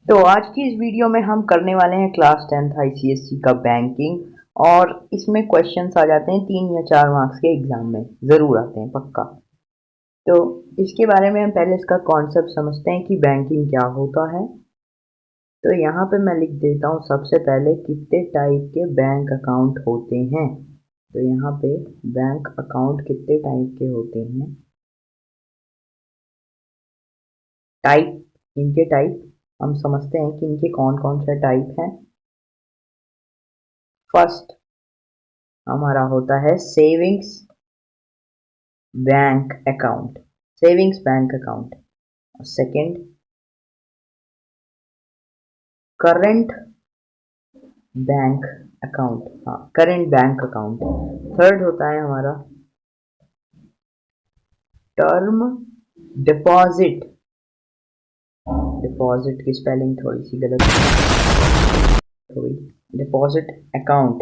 तो आज की इस वीडियो में हम करने वाले हैं क्लास 10th आईसीएसई का बैंकिंग। और इसमें क्वेश्चंस आ जाते हैं 3 या 4 मार्क्स के एग्जाम में, ज़रूर आते हैं पक्का। तो इसके बारे में हम पहले इसका कॉन्सेप्ट समझते हैं कि बैंकिंग क्या होता है। तो यहाँ पे मैं लिख देता हूँ सबसे पहले कितने टाइप के बैंक अकाउंट होते हैं। तो यहाँ पे बैंक अकाउंट कितने टाइप के होते हैं, टाइप, इनके टाइप हम समझते हैं कि इनके कौन कौन से टाइप हैं। फर्स्ट हमारा होता है savings bank account, savings bank account. Second current bank account, हाँ करंट बैंक अकाउंट। थर्ड होता है हमारा टर्म डिपॉजिट, डिपॉजिट की स्पेलिंग थोड़ी सी गलत हो गई, deposit account.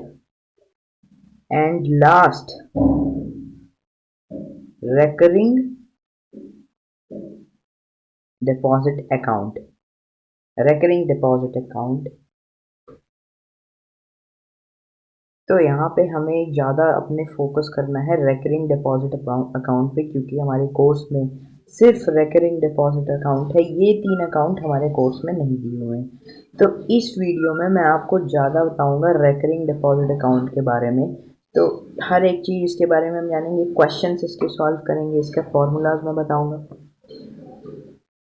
And last recurring deposit account, recurring deposit account. तो यहाँ पे हमें ज़्यादा अपने फोकस करना है रेकरिंग डिपॉजिट अकाउंट पे, क्योंकि हमारे कोर्स में सिर्फ रेकरिंग डिपॉजिट अकाउंट है, ये 3 अकाउंट हमारे कोर्स में नहीं दिए हुए हैं। तो इस वीडियो में मैं आपको ज़्यादा बताऊंगा रेकरिंग डिपॉजिट अकाउंट के बारे में। तो हर एक चीज़ इसके बारे में हम जानेंगे, क्वेश्चन इसके सॉल्व करेंगे, इसका फॉर्मूलाज मैं बताऊँगा।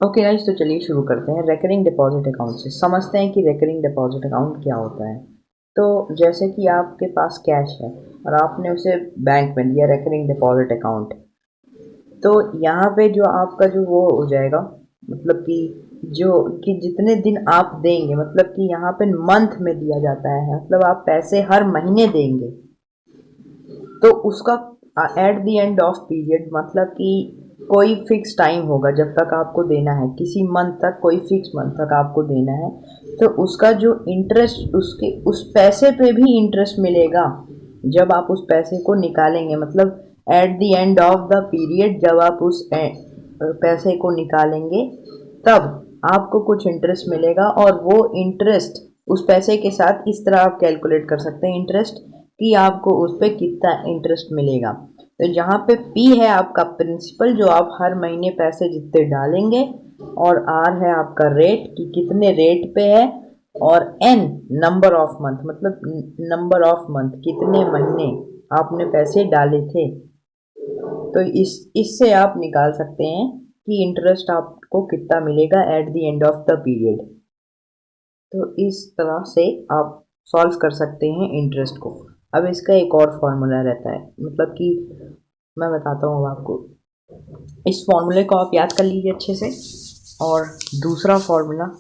ओके गाइस, तो चलिए शुरू करते हैं। रेकरिंग डिपॉजिट अकाउंट से समझते हैं कि रेकरिंग डिपॉजिट अकाउंट क्या होता है। तो जैसे कि आपके पास कैश है और आपने उसे बैंक में दिया, रेकरिंग डिपॉजिट अकाउंट। तो यहाँ पे जो आपका जो वो हो जाएगा, मतलब कि जो कि जितने दिन आप देंगे, मतलब कि यहाँ पे मंथ में दिया जाता है, मतलब आप पैसे हर महीने देंगे। तो उसका at the end of period, मतलब कि कोई फिक्स टाइम होगा जब तक आपको देना है, किसी मंथ तक, कोई फिक्स मंथ तक आपको देना है। तो उसका जो इंटरेस्ट, उसके उस पैसे पे भी इंटरेस्ट मिलेगा जब आप उस पैसे को निकालेंगे। मतलब at the end of the period जब आप उस पैसे को निकालेंगे तब आपको कुछ इंटरेस्ट मिलेगा। और वो इंटरेस्ट उस पैसे के साथ इस तरह आप कैलकुलेट कर सकते हैं इंटरेस्ट, कि आपको उस पर कितना इंटरेस्ट मिलेगा। तो जहाँ पे पी है आपका प्रिंसिपल, जो आप हर महीने पैसे जितने डालेंगे, और आर है आपका रेट, कि कितने रेट पे है, और एन नंबर ऑफ मंथ, मतलब नंबर ऑफ मंथ, कितने महीने आपने पैसे डाले थे। तो इससे आप निकाल सकते हैं कि इंटरेस्ट आपको कितना मिलेगा at the end of the period. तो इस तरह से आप सॉल्व कर सकते हैं इंटरेस्ट को। अब इसका एक और फॉर्मूला रहता है, मतलब कि मैं बताता हूँ आपको। इस फॉर्मूले को आप याद कर लीजिए अच्छे से। और दूसरा फॉर्मूला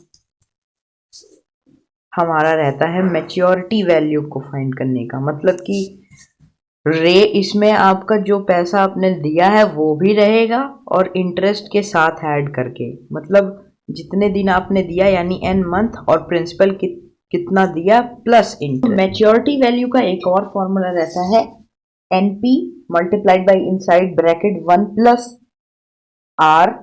हमारा रहता है मैच्योरिटी वैल्यू को फाइंड करने का, मतलब कि इसमें आपका जो पैसा आपने दिया है वो भी रहेगा और इंटरेस्ट के साथ ऐड करके, मतलब जितने दिन आपने दिया यानी एन मंथ, और प्रिंसिपल कितना दिया प्लस इंटरेस्ट। मैच्योरिटी वैल्यू का एक और फॉर्मूला रहता है NP multiplied by inside bracket 1 plus R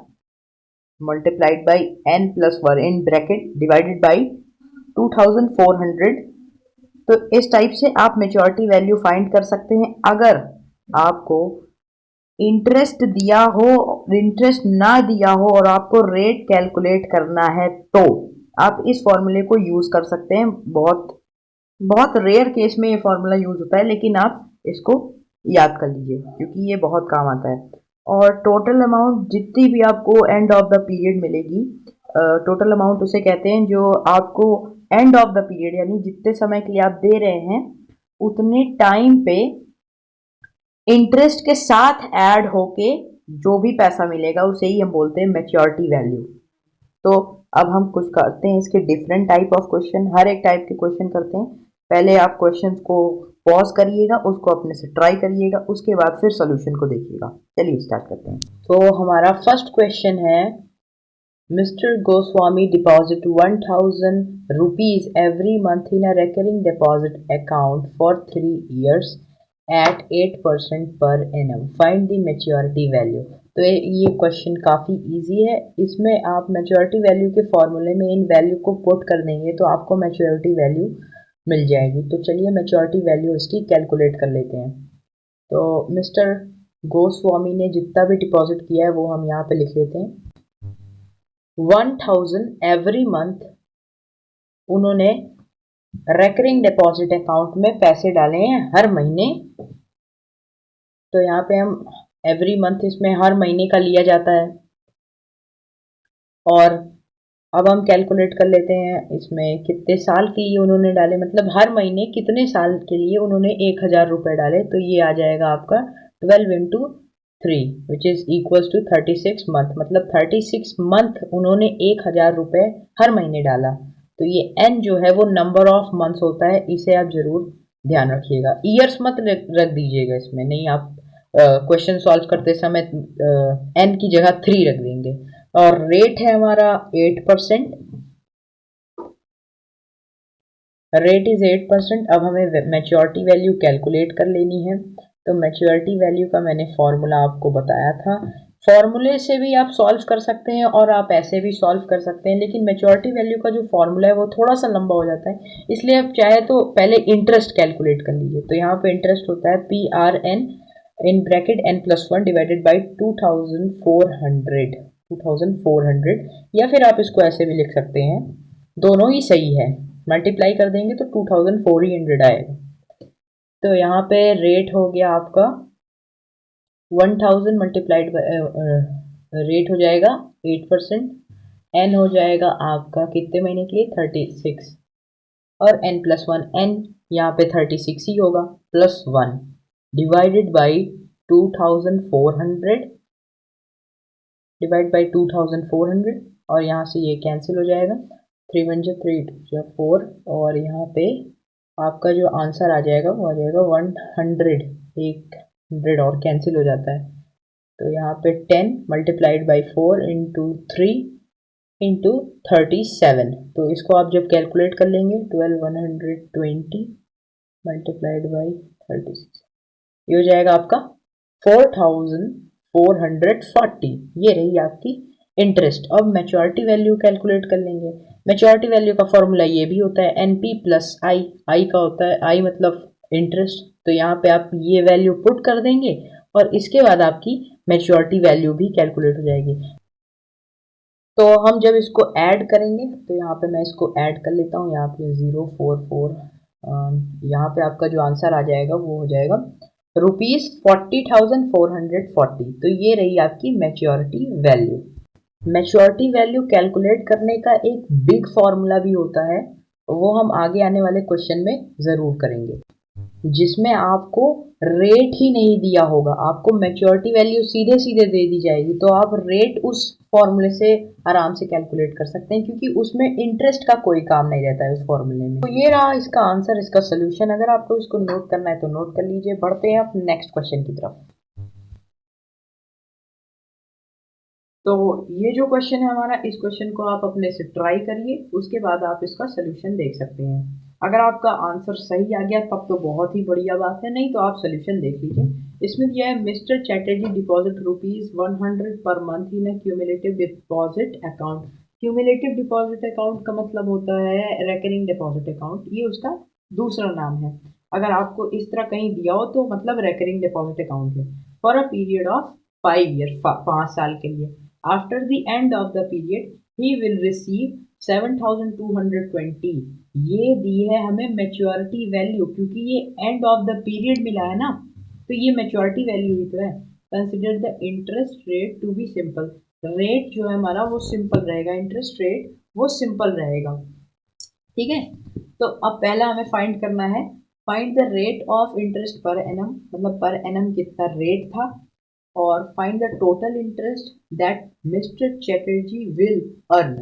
multiplied by N plus 1 in bracket divided by 2400। तो इस टाइप से आप मेच्योरिटी वैल्यू फाइंड कर सकते हैं। अगर आपको इंटरेस्ट दिया हो, इंटरेस्ट ना दिया हो, और आपको रेट कैलकुलेट करना है, तो आप इस फॉर्मूले को यूज कर सकते हैं। बहुत बहुत रेयर केस में ये फॉर्मूला यूज होता है, लेकिन आप इसको याद कर लीजिए क्योंकि ये बहुत काम आता है। और टोटल अमाउंट जितनी भी आपको एंड ऑफ द पीरियड मिलेगी, टोटल अमाउंट उसे कहते हैं जो आपको एंड ऑफ द पीरियड, यानी जितने समय के लिए आप दे रहे हैं उतने टाइम पे इंटरेस्ट के साथ ऐड होके जो भी पैसा मिलेगा उसे ही हम बोलते हैं मैच्योरिटी वैल्यू। तो अब हम कुछ करते हैं इसके डिफरेंट टाइप ऑफ क्वेश्चन, हर एक टाइप के क्वेश्चन करते हैं। पहले आप क्वेश्चन को पॉज करिएगा, उसको अपने से ट्राई करिएगा, उसके बाद फिर सोल्यूशन को देखिएगा। चलिए स्टार्ट करते हैं। तो हमारा फर्स्ट क्वेश्चन है, Mr. Goswami deposit 1000 rupees every month in a recurring deposit account for 3 years at 8% per annum. Find the maturity value. तो ये क्वेश्चन काफ़ी इजी है। इसमें आप मैच्योरिटी वैल्यू के फॉर्मूले में इन वैल्यू को पुट कर देंगे तो आपको मैच्योरिटी वैल्यू मिल जाएगी। तो चलिए मैच्योरिटी वैल्यू इसकी कैलकुलेट कर लेते हैं। तो मिस्टर गोस्वामी ने जितना भी डिपॉजिट किया है वो हम यहाँ पे लिख लेते हैं। 1000 एवरी मंथ उन्होंने रेकरिंग डिपॉजिट अकाउंट में पैसे डाले हैं हर महीने। तो यहाँ पे हम एवरी मंथ इसमें हर महीने का लिया जाता है। और अब हम कैलकुलेट कर लेते हैं इसमें कितने साल के लिए उन्होंने डाले, मतलब हर महीने कितने साल के लिए उन्होंने 1000 रुपये डाले। तो ये आ जाएगा आपका 12 into 3 which is equals to 36 month, मतलब 36 मंथ उन्होंने 1000 रुपये हर महीने डाला। तो ये n जो है वो नंबर ऑफ मंथ्स होता है, इसे आप ज़रूर ध्यान रखिएगा। ईयर्स मत रख दीजिएगा इसमें, नहीं आप क्वेश्चन सॉल्व करते समय n की जगह 3 रख देंगे। और रेट है हमारा 8%, रेट इज 8%। अब हमें मैच्योरिटी वैल्यू कैलकुलेट कर लेनी है। तो मैच्योरिटी वैल्यू का मैंने फॉर्मूला आपको बताया था। फॉर्मूले से भी आप सॉल्व कर सकते हैं और आप ऐसे भी सॉल्व कर सकते हैं, लेकिन मैच्योरिटी वैल्यू का जो फॉर्मूला है वो थोड़ा सा लंबा हो जाता है, इसलिए आप चाहे तो पहले इंटरेस्ट कैलकुलेट कर लीजिए। तो यहाँ पे इंटरेस्ट होता है PRN in bracket n+1 divided by 2400, या फिर आप इसको ऐसे भी लिख सकते हैं, दोनों ही सही है। मल्टीप्लाई कर देंगे तो 2400 आएगा। तो यहाँ पे रेट हो गया आपका 1000 मल्टीप्लाइड रेट हो जाएगा 8%, n हो जाएगा आपका कितने महीने के लिए 36, और n+1, n यहाँ पे 36 ही होगा, +1 डिवाइडेड बाई 2400 डिवाइड बाई 2400, और यहाँ से ये कैंसिल हो जाएगा। 3 1 3 2 4, और यहाँ पे आपका जो आंसर आ जाएगा वो आ जाएगा 100, 100 और कैंसिल हो जाता है। तो यहाँ पे 10 मल्टीप्लाइड बाई 4 इंटू 3 इंटू 37। तो इसको आप जब कैलकुलेट कर लेंगे 12120 मल्टीप्लाइड बाई 36, ये हो जाएगा आपका 4440। ये रही आपकी इंटरेस्ट। अब मैच्योरिटी वैल्यू कैलकुलेट कर लेंगे। मैच्योरिटी वैल्यू का फॉर्मूला ये भी होता है NP प्लस आई, आई का होता है, आई मतलब इंटरेस्ट। तो यहाँ पे आप ये वैल्यू पुट कर देंगे और इसके बाद आपकी मैच्योरिटी वैल्यू भी कैलकुलेट हो जाएगी। तो हम जब इसको ऐड करेंगे तो यहाँ पे मैं इसको ऐड कर लेता हूँ। यहाँ पे 044, यहाँ पे आपका जो आंसर आ जाएगा वो हो जाएगा ₹40,440। तो ये रही आपकी maturity value. Maturity value calculate करने का एक बिग फॉर्मूला भी होता है, वो हम आगे आने वाले क्वेश्चन में ज़रूर करेंगे, जिसमें आपको रेट ही नहीं दिया होगा, आपको मैच्योरिटी वैल्यू सीधे सीधे दे दी जाएगी। तो आप रेट उस फॉर्मूले से आराम से कैलकुलेट कर सकते हैं, क्योंकि उसमें इंटरेस्ट का कोई काम नहीं रहता है उस फॉर्मूले में। तो ये रहा इसका आंसर, इसका सोल्यूशन। अगर आपको इसको नोट करना है तो नोट कर लीजिए। बढ़ते हैं आप नेक्स्ट क्वेश्चन की तरफ। तो ये जो क्वेश्चन है हमारा, इस क्वेश्चन को आप अपने से ट्राई करिए, उसके बाद आप इसका सोल्यूशन देख सकते हैं। अगर आपका आंसर सही आ गया तब तो बहुत ही बढ़िया बात है, नहीं तो आप सोल्यूशन देख लीजिए। इसमें दिया है mister Chatterjee deposit ₹100 per month in a cumulative deposit account. Cumulative deposit account का मतलब होता है रेकरिंग डिपॉजिट अकाउंट, ये उसका दूसरा नाम है। अगर आपको इस तरह कहीं दिया हो तो मतलब रेकरिंग डिपॉजिट अकाउंट है। For a period of 5 year, 5 साल के लिए। After the end of the period, he will receive 7,220। ये दी है हमें मैच्योरिटी वैल्यू, क्योंकि ये एंड ऑफ द पीरियड मिला है ना, तो ये मैच्योरिटी वैल्यू ही तो है। Consider the interest rate to be simple. Rate जो है हमारा वो सिंपल रहेगा, इंटरेस्ट रेट वो सिंपल रहेगा, ठीक है। तो अब पहला हमें फाइंड करना है, find the rate of interest per annum, मतलब पर एनम कितना रेट था, और find the total interest that mister Chatterjee will earn.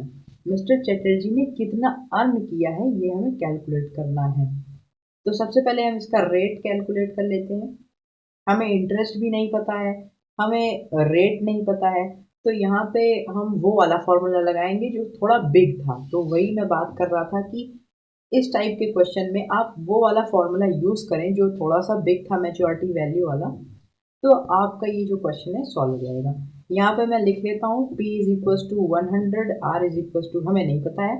Mister Chatterjee ने कितना अर्न किया है ये हमें कैलकुलेट करना है। तो सबसे पहले हम इसका रेट कैलकुलेट कर लेते हैं। हमें इंटरेस्ट भी नहीं पता है, हमें रेट नहीं पता है, तो यहाँ पे हम वो वाला फॉर्मूला लगाएंगे जो थोड़ा बिग था। तो वही मैं बात कर रहा था कि इस टाइप के क्वेश्चन में आप वो वाला फॉर्मूला यूज़ करें जो थोड़ा सा बिग था, मैच्योरिटी वैल्यू वाला, तो आपका ये जो क्वेश्चन है सॉल्व हो जाएगा। यहाँ पे मैं लिख लेता हूँ P is equal to 100, R is equal to हमें नहीं पता है,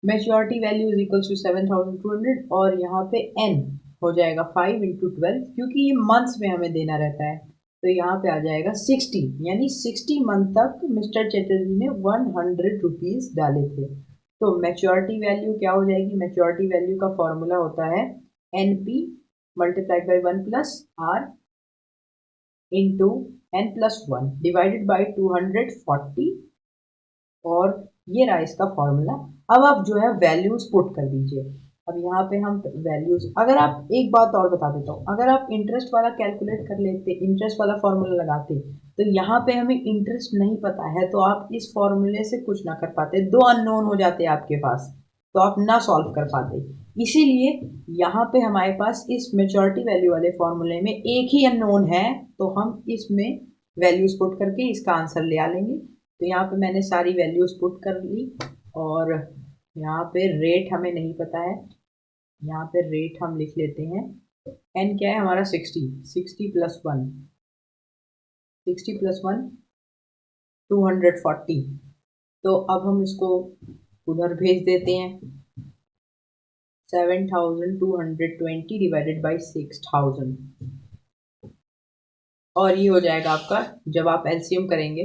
maturity value is equal to 7200 और यहाँ पे N हो जाएगा 5 इंटू 12 क्योंकि ये मंथ्स में हमें देना रहता है, तो यहाँ पे आ जाएगा 60, यानी 60 मंथ तक मिस्टर चैटर्जी ने 100 रुपीज़ डाले थे। तो मैच्योरिटी वैल्यू क्या हो जाएगी, मैच्योरिटी वैल्यू का फॉर्मूला होता है NP multiplied by 1 plus R into N+1 divided by 240 और ये रहा इसका फॉर्मूला। अब आप जो है वैल्यूज पुट कर दीजिए। अब यहाँ पे हम वैल्यूज, अगर आप एक बात और बता देता हूँ, अगर आप इंटरेस्ट वाला कैलकुलेट कर लेते, इंटरेस्ट वाला फॉर्मूला लगाते, तो यहाँ पे हमें इंटरेस्ट नहीं पता है तो आप इस फॉर्मूले से कुछ ना कर पाते, दो अननोन हो जाते आपके पास, तो आप ना सॉल्व कर पाते। इसीलिए यहाँ पे हमारे पास इस मेजॉरिटी वैल्यू वाले फॉर्मूले में एक ही अननोन है, तो हम इसमें वैल्यूज पुट करके इसका आंसर ले आ लेंगे। तो यहाँ पे मैंने सारी वैल्यूज पुट कर ली और यहाँ पे रेट हमें नहीं पता है, यहाँ पे रेट हम लिख लेते हैं। n क्या है हमारा 60, 60 प्लस 1, 60 प्लस 1 240। तो अब हम इसको उधर भेज देते हैं, 7220 डिवाइडेड बाई 6000 और ये हो जाएगा आपका, जब आप एलसीएम करेंगे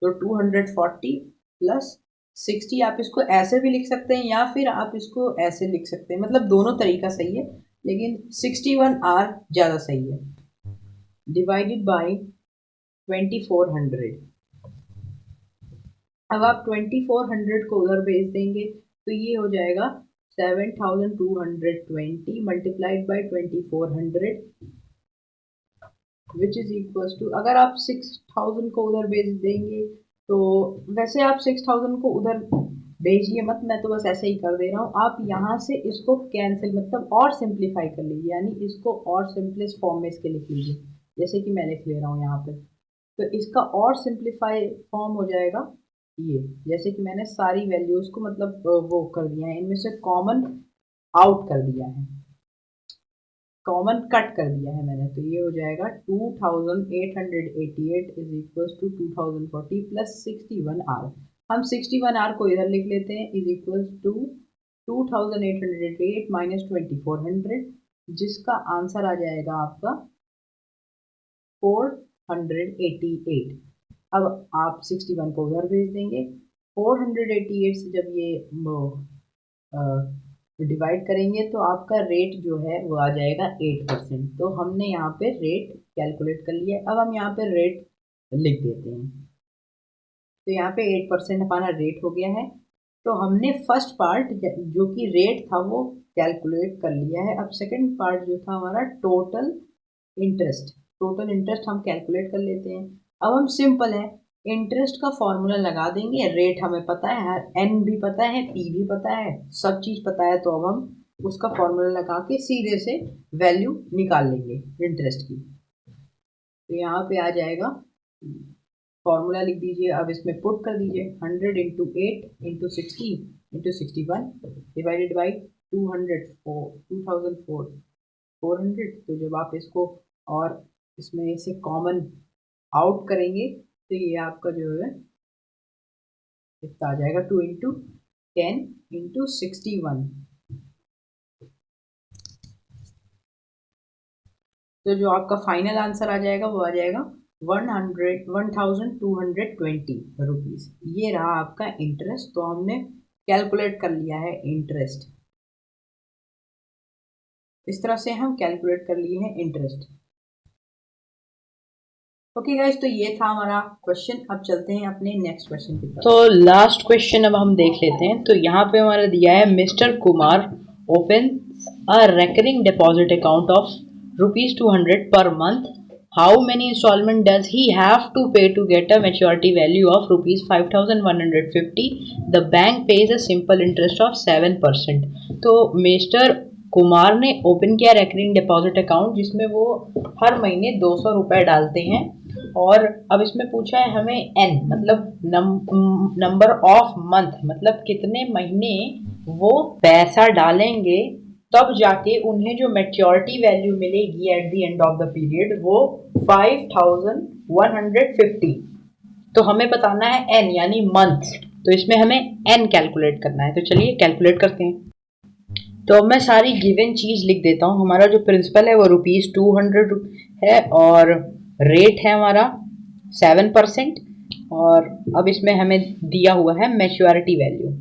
तो 240 प्लस 60, आप इसको ऐसे भी लिख सकते हैं या फिर आप इसको ऐसे लिख सकते हैं, मतलब दोनों तरीका सही है, लेकिन 61R ज़्यादा सही है, डिवाइडेड बाई 2400। अब आप 2400 को उधर भेज देंगे तो ये हो जाएगा 7220 multiplied by 2400 which is equal to, अगर आप 6000 को उधर भेज देंगे तो वैसे आप 6000 को उधर भेजिए मत, मैं तो बस ऐसे ही कर दे रहा हूँ। आप यहाँ से इसको कैंसिल मतलब और सिंप्लीफाई कर लीजिए, यानी इसको और सिंपलेस्ट फॉर्म में इसके लिख लीजिए, जैसे कि मैं लिख ले रहा हूँ यहाँ पे। तो इसका और सिंप्लीफाई फॉर्म हो जाएगा ये, जैसे कि मैंने सारी वैल्यूज को मतलब वो कर दिया है, इनमें से कॉमन आउट कर दिया है, कॉमन कट कर दिया है मैंने, तो ये हो जाएगा 2888 is equal to 2040 plus 61R। हम 61R को इधर लिख लेते हैं, इज इक्वल टू 2888 माइनस 2400, जिसका आंसर आ जाएगा आपका 488। अब आप 61 को उधर भेज देंगे, 488 से जब ये डिवाइड करेंगे तो आपका रेट जो है वो आ जाएगा 8%। तो हमने यहाँ पे रेट कैलकुलेट कर लिया। अब हम यहाँ पे रेट लिख देते हैं, तो यहाँ पे 8% हमारा रेट हो गया है। तो हमने फर्स्ट पार्ट जो कि रेट था वो कैलकुलेट कर लिया है। अब सेकंड पार्ट जो था हमारा टोटल इंटरेस्ट, टोटल इंटरेस्ट हम कैलकुलेट कर लेते हैं। अब हम सिंपल है, इंटरेस्ट का फॉर्मूला लगा देंगे, रेट हमें पता है, एन भी पता है, पी भी पता है, सब चीज़ पता है, तो अब हम उसका फॉर्मूला लगा के सीधे से वैल्यू निकाल लेंगे इंटरेस्ट की। तो यहाँ पे आ जाएगा, फॉर्मूला लिख दीजिए, अब इसमें पुट कर दीजिए 100 into 8 into 60 into 61 divided by 400। तो जब आप इसको और इसमें से कॉमन आउट करेंगे तो ये आपका जो है इतना आ जाएगा 2 इंटू 10 इंटू 61। तो जो आपका फाइनल आंसर आ जाएगा वो आ जाएगा 1220 रुपीज़। ये रहा आपका इंटरेस्ट। तो हमने कैलकुलेट कर लिया है इंटरेस्ट, इस तरह से हम कैलकुलेट कर लिए हैं इंटरेस्ट। ओके गाइस, तो ये था हमारा क्वेश्चन। अब चलते हैं अपने नेक्स्ट क्वेश्चन की तरफ। तो लास्ट क्वेश्चन अब हम देख लेते हैं। तो यहाँ पे हमारा दिया है, mister Kumar open a recurring deposit account of ₹200 per month. How many installment does he have to pay to get a maturity value of ₹5,150? The bank pays a simple interest of 7%. तो मिस्टर कुमार ने open किया recurring deposit account, जिसमें वो हर महीने 200 रुपये डालते हैं। और अब इसमें पूछा है हमें एन मतलब नंबर ऑफ मंथ, मतलब कितने महीने वो पैसा डालेंगे तब जाके उन्हें जो मैच्योरिटी वैल्यू मिलेगी at the end of the period वो 5,150 150। तो हमें बताना है n यानी मंथ, तो इसमें हमें n कैलकुलेट करना है। तो चलिए कैलकुलेट करते हैं। तो अब मैं सारी गिवन चीज लिख देता हूँ। हमारा जो प्रिंसिपल है वो ₹200 है और रेट है हमारा 7%। और अब इसमें हमें दिया हुआ है मैच्योरिटी वैल्यू,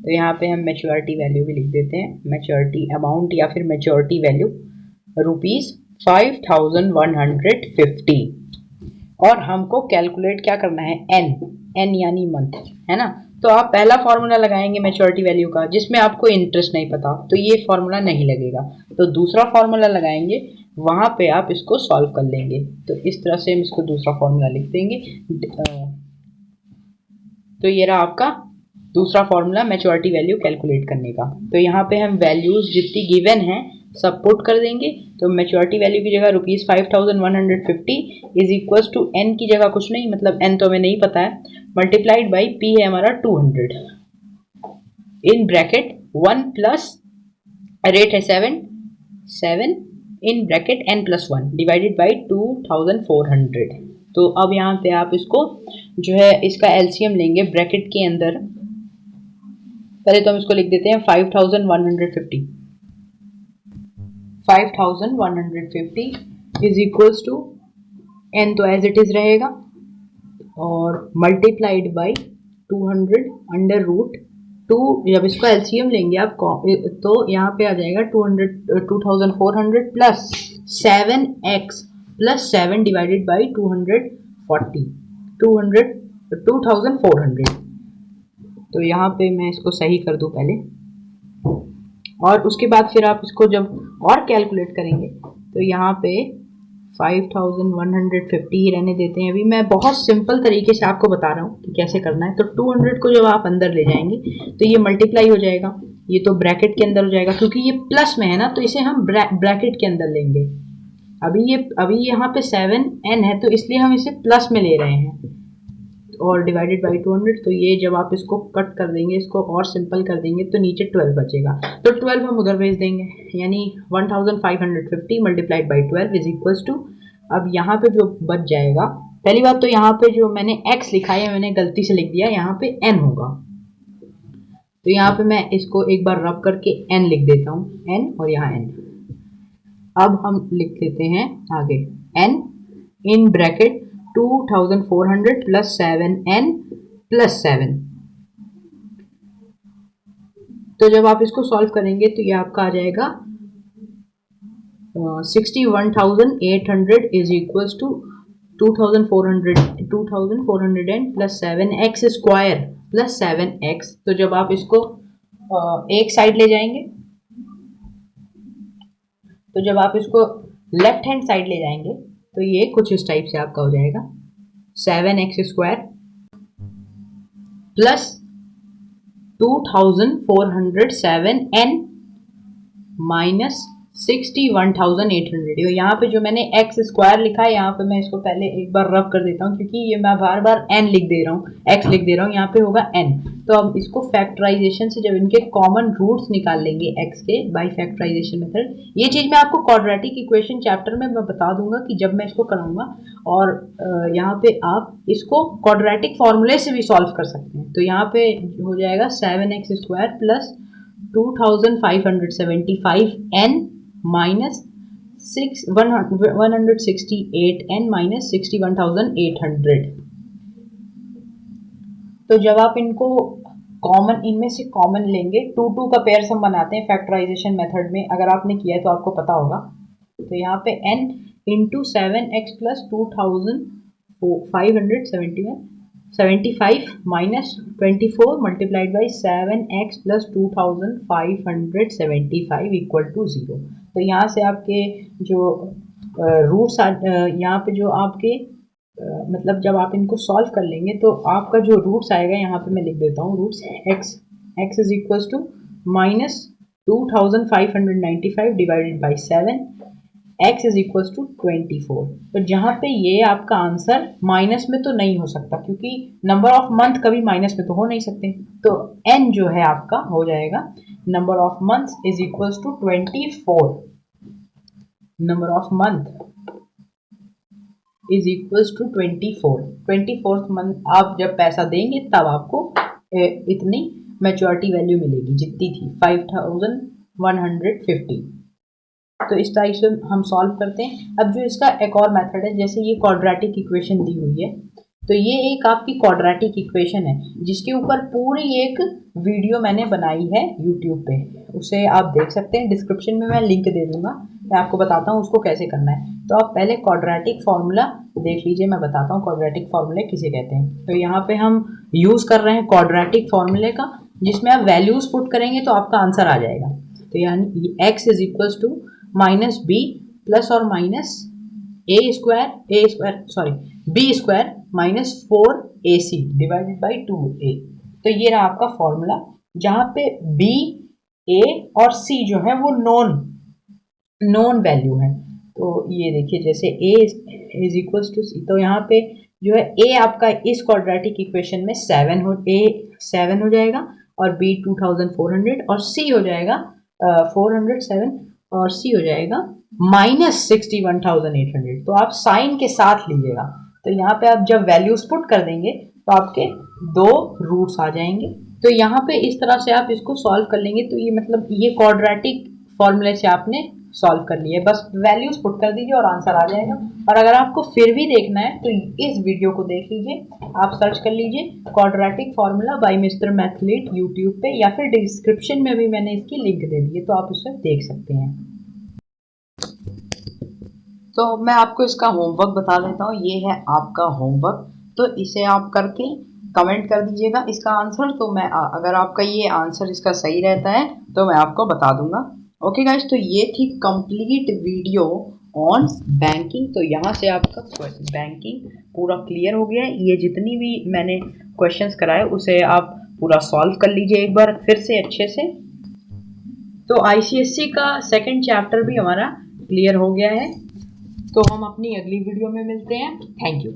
तो यहाँ पे हम मैच्योरिटी वैल्यू भी लिख देते हैं। मैच्योरिटी अमाउंट या फिर मैच्योरिटी वैल्यू ₹5150। और हमको कैलकुलेट क्या करना है, एन यानी मंथ, है ना। तो आप पहला फॉर्मूला लगाएंगे मैच्योरिटी वैल्यू का, जिसमें आपको इंटरेस्ट नहीं पता तो ये फॉर्मूला नहीं लगेगा। तो दूसरा फॉर्मूला लगाएंगे, वहां पे आप इसको सॉल्व कर लेंगे। तो इस तरह से हम इसको दूसरा फॉर्मूला लिख देंगे। तो ये रहा आपका दूसरा फॉर्मूला मैच्योरिटी वैल्यू कैलकुलेट करने का। तो यहाँ पे हम वैल्यूज जितनी गिवन है सब पुट कर देंगे। तो मैच्योरिटी वैल्यू की जगह ₹5150 इज इक्वल टू एन की जगह कुछ नहीं, मतलब एन तो हमें नहीं पता है, मल्टीप्लाइड बाई पी है हमारा 200 इन ब्रैकेट 1 प्लस रेट है 7 in bracket n+1 divided by 2400। तो अब यहाँ पे आप इसको जो है इसका एलसीएम लेंगे ब्रैकेट के अंदर। पहले तो हम इसको लिख देते हैं 5150 इज इक्वल्स टू n तो एज इट इज रहेगा और मल्टीप्लाइड बाई 200 अंडर रूट 2। जब इसको एलसीएम लेंगे आप तो यहाँ पे आ जाएगा 2400 plus 7x plus 7 divided by 2400। तो यहाँ पे मैं इसको सही कर दूं पहले, और उसके बाद फिर आप इसको जब और कैलकुलेट करेंगे तो यहाँ पे 5150 ही रहने देते हैं। अभी मैं बहुत सिंपल तरीके से आपको बता रहा हूँ कि कैसे करना है। तो 200 को जब आप अंदर ले जाएंगे तो ये मल्टीप्लाई हो जाएगा, ये तो ब्रैकेट के अंदर हो जाएगा, क्योंकि ये प्लस में है ना, तो इसे हम ब्रैकेट के अंदर लेंगे। अभी यहाँ पे 7n है तो इसलिए हम इसे प्लस में ले रहे हैं, और डिवाइडेड बाई 200। तो ये जब आप इसको कट कर देंगे, इसको और सिंपल कर देंगे तो नीचे 12 बचेगा, तो 12 हम उधर भेज देंगे, यानी 1550 multiplied by 12 is equals to. अब यहाँ पे जो बच जाएगा, पहली बात तो यहाँ पे जो मैंने x लिखा है मैंने गलती से लिख दिया, यहाँ पे n होगा। तो यहाँ पे मैं इसको एक बार रब करके n लिख देता हूँ, n और यहाँ n। अब हम लिख देते हैं आगे n in bracket 2400 plus 7n plus 7। तो जब आप इसको सॉल्व करेंगे तो ये आपका आ जाएगा 61,800 is equals to 2400 and plus 7x square plus 7x। तो जब आप इसको एक साइड ले जाएंगे, तो जब आप इसको लेफ्ट हैंड साइड ले जाएंगे तो ये कुछ इस टाइप से आपका हो जाएगा 7x square plus 2407n minus 61,800। यहाँ पे जो मैंने x स्क्वायर लिखा है, यहाँ पे मैं इसको पहले एक बार रब कर देता हूँ, क्योंकि ये मैं बार बार n लिख दे रहा हूँ, x लिख दे रहा हूँ, यहाँ पे होगा n। तो अब इसको फैक्टराइजेशन से जब इनके कॉमन रूट्स निकाल लेंगे x के बाय फैक्टराइजेशन मेथड, ये चीज़ मैं आपको क्वाड्रेटिक इक्वेशन चैप्टर में मैं बता दूंगा कि जब मैं इसको कराऊंगा। और यहाँ पे आप इसको क्वाड्रेटिक फॉर्मूले से भी सॉल्व कर सकते हैं। तो यहाँ पे हो जाएगा 7x square plus 2575n minus 168n minus 61,800। तो जब आप इनको कॉमन, इनमें से कॉमन लेंगे, 2 का पेयर सम बनाते हैं फैक्टराइजेशन मेथड में, अगर आपने किया है तो आपको पता होगा। तो यहाँ पे n into 7x plus 2575 minus 24 multiplied by 7x plus 2575 equal to 0। तो यहाँ से आपके जो रूट्स यहाँ पे जो आपके मतलब जब आप इनको सॉल्व कर लेंगे तो आपका जो रूट्स आएगा, यहाँ पे मैं लिख देता हूँ roots, x is equal to minus 2595 divided by 7, x is equal to 24। तो जहाँ पे ये आपका आंसर माइनस में तो नहीं हो सकता, क्योंकि नंबर ऑफ मंथ कभी माइनस में तो हो नहीं सकते। तो n जो है आपका हो जाएगा number of months is equal to 24। Number of month is equals to 24th month आप जब पैसा देंगे तब आपको इतनी मैच्योरिटी वैल्यू मिलेगी जितनी थी 5150। तो इस टाइप से हम सॉल्व करते हैं। अब जो इसका एक और मेथड है, जैसे ये क्वाड्रेटिक इक्वेशन दी हुई है, तो ये एक आपकी क्वाड्रेटिक इक्वेशन है जिसके ऊपर पूरी एक वीडियो मैंने बनाई है यूट्यूब पे, उसे आप देख सकते हैं, डिस्क्रिप्शन में मैं लिंक दे दूंगा। मैं आपको बताता हूँ उसको कैसे करना है। तो आप पहले क्वाड्रेटिक फार्मूला देख लीजिए, मैं बताता हूँ क्वाड्रेटिक फार्मूले किसे कहते हैं। तो यहाँ पे हम यूज़ कर रहे हैं क्वाड्रेटिक फार्मूले का, जिसमें आप वैल्यूज पुट करेंगे तो आपका आंसर आ जाएगा। तो यानी x is equals to minus B plus और minus B square minus 4ac divided by 2a। तो ये रहा आपका फॉर्मूला, जहाँ पे b, a और c जो है वो नॉन वैल्यू है। तो ये देखिए, जैसे a is equals to c, तो यहाँ पे जो है a आपका इस क्वाड्रेटिक इक्वेशन में 7 हो जाएगा और b 2400 और c हो जाएगा 407 और c हो जाएगा माइनस 61,800। तो आप साइन के साथ लीजिएगा। तो यहाँ पे आप जब वैल्यूज पुट कर देंगे तो आपके दो रूट्स आ जाएंगे। तो यहाँ पे इस तरह से आप इसको सॉल्व कर लेंगे। तो ये मतलब ये क्वाड्रेटिक फॉर्मूले से आपने सॉल्व कर लिया, बस वैल्यूज पुट कर दीजिए और आंसर आ जाएगा। और अगर आपको फिर भी देखना है तो इस वीडियो को देख लीजिए, आप सर्च कर लीजिए quadratic formula by mister Mathlet YouTube पे, या फिर डिस्क्रिप्शन में भी मैंने इसकी लिंक दे दी है, तो आप उसे देख सकते हैं। तो मैं आपको इसका होमवर्क बता देता हूँ, ये है आपका होमवर्क। तो इसे आप करके कमेंट कर दीजिएगा इसका आंसर। तो मैं अगर आपका ये आंसर इसका सही रहता है तो मैं आपको बता दूंगा। ओके गाइस, तो ये थी कंप्लीट वीडियो ऑन बैंकिंग। तो यहाँ से आपका बैंकिंग पूरा क्लियर हो गया है। ये जितनी भी मैंने क्वेश्चंस कराए उसे आप पूरा सॉल्व कर लीजिए एक बार फिर से अच्छे से। तो ICSE का सेकंड चैप्टर भी हमारा क्लियर हो गया है। तो हम अपनी अगली वीडियो में मिलते हैं। Thank you.